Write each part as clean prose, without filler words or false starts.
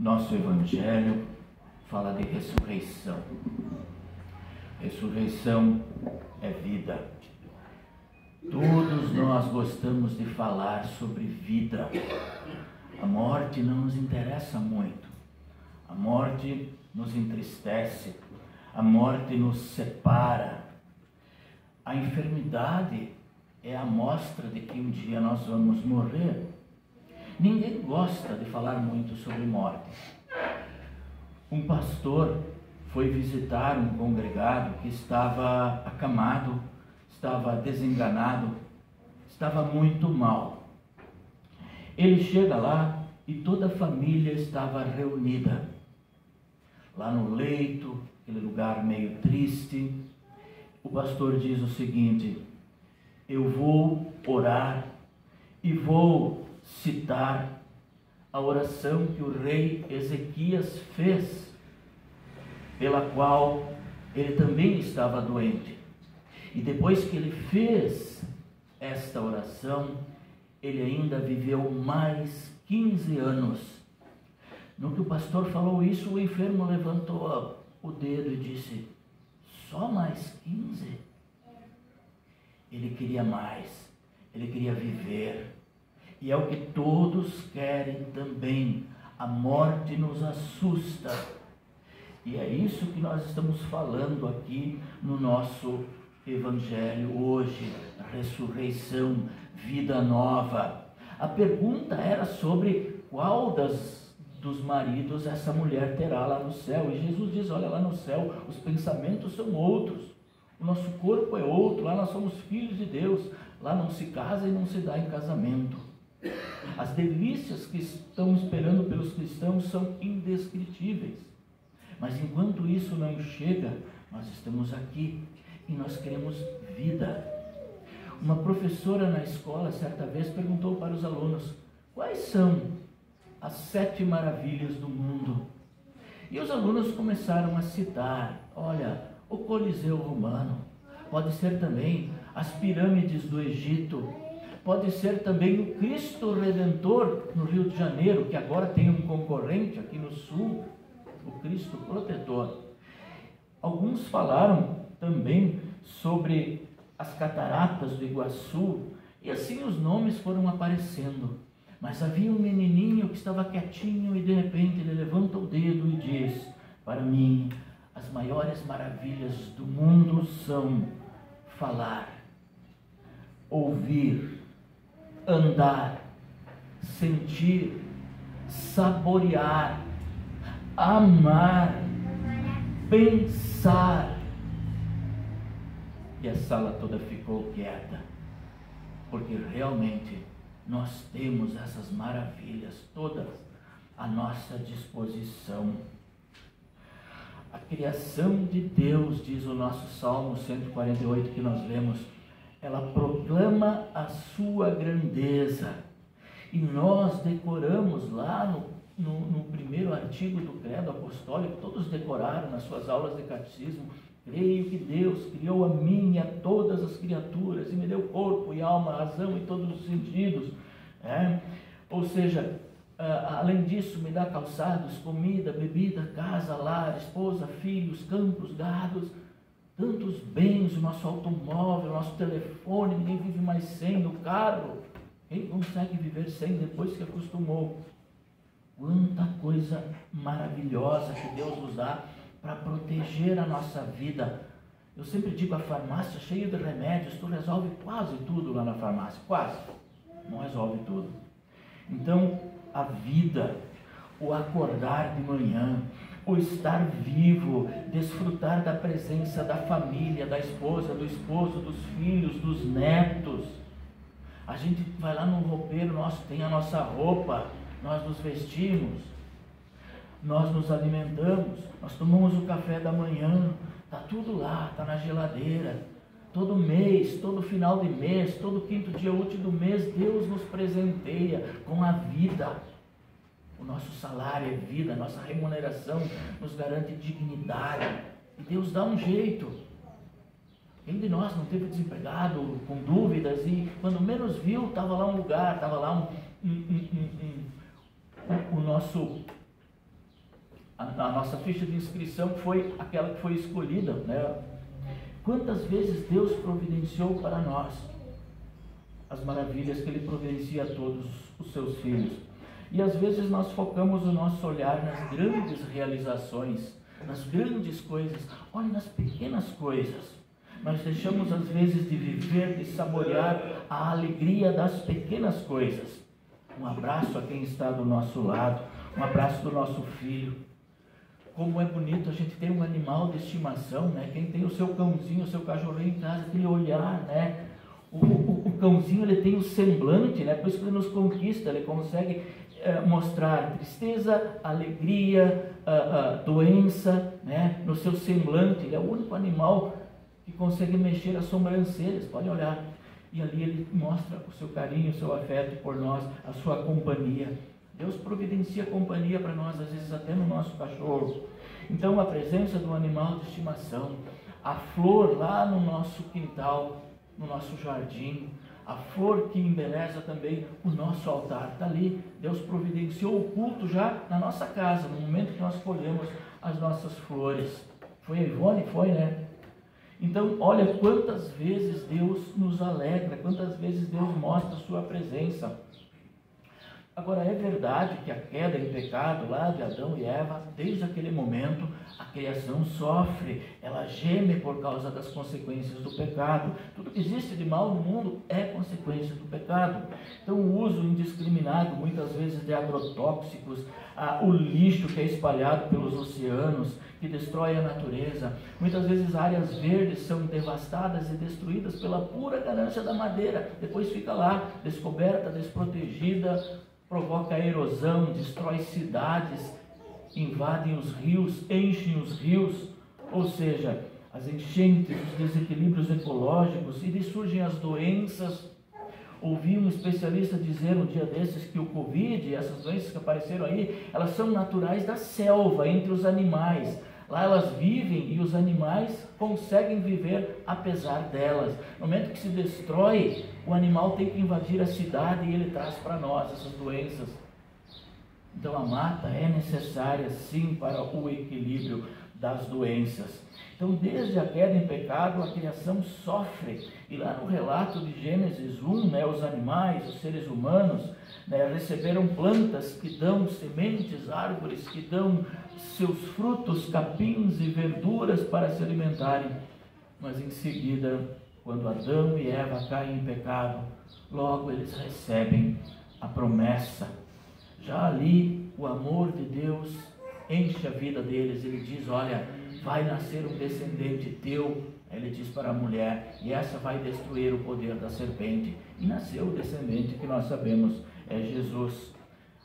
Nosso Evangelho fala de ressurreição. Ressurreição é vida. Todos nós gostamos de falar sobre vida. A morte não nos interessa muito. A morte nos entristece. A morte nos separa. A enfermidade é a mostra de que um dia nós vamos morrer. Ninguém gosta de falar muito sobre morte. Um pastor foi visitar um congregado que estava acamado, estava desenganado, estava muito mal. Ele chega lá e toda a família estava reunida. Lá no leito, aquele lugar meio triste, o pastor diz o seguinte: eu vou orar e vou citar a oração que o rei Ezequias fez, pela qual ele também estava doente. E depois que ele fez esta oração, ele ainda viveu mais 15 anos. No que o pastor falou isso, o enfermo levantou o dedo e disse: só mais 15? Ele queria mais, ele queria viver. E é o que todos querem também. A morte nos assusta. E é isso que nós estamos falando aqui no nosso Evangelho hoje. Ressurreição, vida nova. A pergunta era sobre qual dos maridos essa mulher terá lá no céu. E Jesus diz: olha, lá no céu os pensamentos são outros. O nosso corpo é outro. Lá nós somos filhos de Deus. Lá não se casa e não se dá em casamento. As delícias que estão esperando pelos cristãos são indescritíveis. Mas enquanto isso não chega, nós estamos aqui e nós queremos vida. Uma professora na escola, certa vez, perguntou para os alunos: quais são as 7 maravilhas do mundo? E os alunos começaram a citar: olha, o Coliseu Romano, pode ser também as pirâmides do Egito, pode ser também o Cristo Redentor no Rio de Janeiro, que agora tem um concorrente aqui no sul, o Cristo Protetor. Alguns falaram também sobre as cataratas do Iguaçu, e assim os nomes foram aparecendo. Mas havia um menininho que estava quietinho e de repente ele levanta o dedo e diz: para mim, as maiores maravilhas do mundo são falar, ouvir, andar, sentir, saborear, amar, pensar. E a sala toda ficou quieta, porque realmente nós temos essas maravilhas todas à nossa disposição. A criação de Deus, diz o nosso Salmo 148 que nós lemos, ela proclama a sua grandeza. E nós decoramos lá no primeiro artigo do Credo Apostólico, todos decoraram nas suas aulas de catecismo: creio que Deus criou a mim e a todas as criaturas e me deu corpo e alma, razão e todos os sentidos. Ou seja, além disso me dá calçados, comida, bebida, casa, lar, esposa, filhos, campos, gados, tantos bens, o nosso automóvel, o nosso telefone, ninguém vive mais sem, o carro, quem consegue viver sem depois que acostumou? Quanta coisa maravilhosa que Deus nos dá para proteger a nossa vida. Eu sempre digo, a farmácia cheia de remédios, tu resolve quase tudo lá na farmácia, quase, não resolve tudo. Então, a vida, o acordar de manhã, o estar vivo, desfrutar da presença da família, da esposa, do esposo, dos filhos, dos netos. A gente vai lá no roupeiro nosso, tem a nossa roupa, nós nos vestimos, nós nos alimentamos, nós tomamos o café da manhã, está tudo lá, está na geladeira. Todo mês, todo final de mês, todo quinto dia útil do mês, Deus nos presenteia com a vida. O nosso salário é vida, a nossa remuneração nos garante dignidade. E Deus dá um jeito. Quem de nós não teve desempregado, com dúvidas, e quando menos viu, estava lá um lugar, estava lá o nosso a nossa ficha de inscrição foi aquela que foi escolhida, né? Quantas vezes Deus providenciou para nós as maravilhas que Ele providencia a todos os seus filhos. E às vezes nós focamos o nosso olhar nas grandes realizações, nas grandes coisas. Olha, nas pequenas coisas. Nós deixamos às vezes de viver, de saborear a alegria das pequenas coisas. Um abraço a quem está do nosso lado, um abraço do nosso filho. Como é bonito a gente ter um animal de estimação, né? Quem tem o seu cãozinho, o seu cachorrinho em casa, aquele olhar, né? O cãozinho, ele tem o semblante, né? Por isso que ele nos conquista, ele consegue mostrar tristeza, alegria, doença, né? No seu semblante. Ele é o único animal que consegue mexer as sobrancelhas, pode olhar. E ali ele mostra o seu carinho, o seu afeto por nós, a sua companhia. Deus providencia companhia para nós, às vezes até no nosso cachorro. Então a presença do animal de estimação, a flor lá no nosso quintal, no nosso jardim, a flor que embeleza também o nosso altar, está ali. Deus providenciou o culto já na nossa casa, no momento que nós colhemos as nossas flores. Foi a Ivone? Foi, né? Então, olha quantas vezes Deus nos alegra, quantas vezes Deus mostra a sua presença. Agora, é verdade que a queda em pecado lá de Adão e Eva, desde aquele momento, a criação sofre, ela geme por causa das consequências do pecado. Tudo que existe de mal no mundo é consequência do pecado. Então, o uso indiscriminado, muitas vezes, de agrotóxicos, o lixo que é espalhado pelos oceanos, que destrói a natureza. Muitas vezes áreas verdes são devastadas e destruídas pela pura ganância da madeira. Depois fica lá, descoberta, desprotegida, provoca erosão, destrói cidades, invadem os rios, enchem os rios, ou seja, as enchentes, os desequilíbrios ecológicos, e surgem as doenças. Ouvi um especialista dizer um dia desses que o Covid e essas doenças que apareceram aí, elas são naturais da selva, entre os animais. Lá elas vivem e os animais conseguem viver apesar delas. No momento que se destrói, o animal tem que invadir a cidade e ele traz para nós essas doenças. Então a mata é necessária sim para o equilíbrio das doenças. Então desde a queda em pecado a criação sofre. E lá no relato de Gênesis 1, né, os animais, os seres humanos, né, receberam plantas que dão sementes, árvores que dão seus frutos, capins e verduras para se alimentarem. Mas em seguida, quando Adão e Eva caem em pecado, logo eles recebem a promessa. Já ali o amor de Deus enche a vida deles. Ele diz, olha, vai nascer um descendente teu. Ele diz para a mulher, e essa vai destruir o poder da serpente. E nasceu o descendente que nós sabemos é Jesus.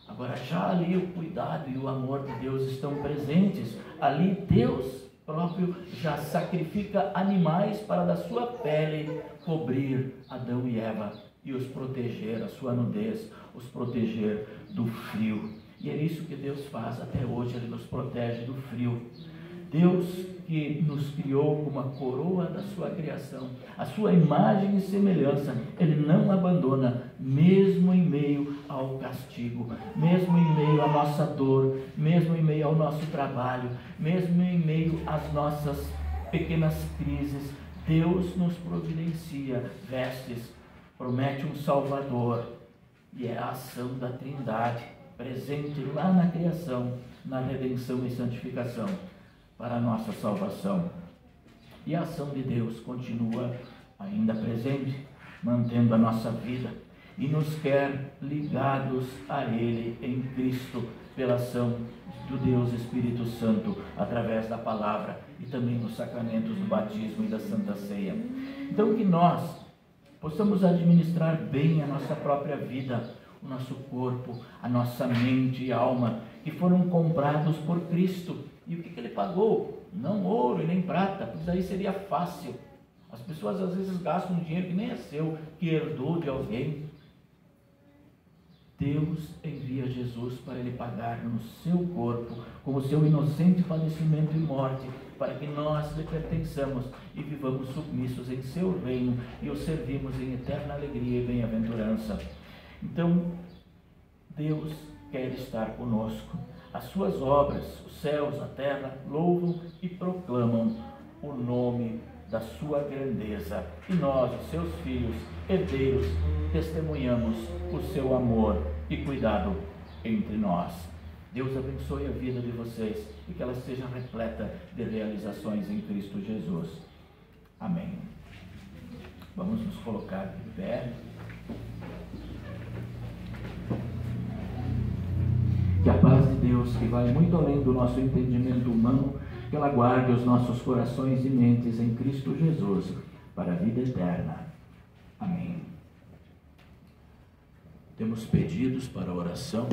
Agora já ali o cuidado e o amor de Deus estão presentes. Ali Deus próprio já sacrifica animais para da sua pele cobrir Adão e Eva e os proteger, a sua nudez, os proteger do frio. E é isso que Deus faz até hoje, Ele nos protege do frio. Deus que nos criou com uma coroa da sua criação, a sua imagem e semelhança, Ele não abandona, mesmo em meio ao castigo, mesmo em meio à nossa dor, mesmo em meio ao nosso trabalho, mesmo em meio às nossas pequenas crises. Deus nos providencia vestes, promete um Salvador, e é a ação da Trindade, presente lá na criação, na redenção e santificação, para a nossa salvação. E a ação de Deus continua ainda presente, mantendo a nossa vida, e nos quer ligados a Ele em Cristo, pela ação do Deus Espírito Santo, através da palavra e também dos sacramentos do batismo e da Santa Ceia. Então que nós possamos administrar bem a nossa própria vida, o nosso corpo, a nossa mente e alma, que foram comprados por Cristo. E o que Ele pagou? Não ouro e nem prata, pois aí seria fácil. As pessoas às vezes gastam um dinheiro que nem é seu, que herdou de alguém. Deus envia Jesus para Ele pagar no seu corpo, com o seu inocente padecimento e morte, para que nós lhe pertençamos e vivamos submissos em seu reino e o servimos em eterna alegria e bem-aventurança. Então, Deus quer estar conosco. As suas obras, os céus, a terra, louvam e proclamam o nome da sua grandeza. E nós, os seus filhos, herdeiros, testemunhamos o seu amor e cuidado entre nós. Deus abençoe a vida de vocês e que ela seja repleta de realizações em Cristo Jesus. Amém. Vamos nos colocar de pé. Que a paz de Deus, que vai muito além do nosso entendimento humano, que ela guarde os nossos corações e mentes em Cristo Jesus para a vida eterna. Amém. Temos pedidos para a oração.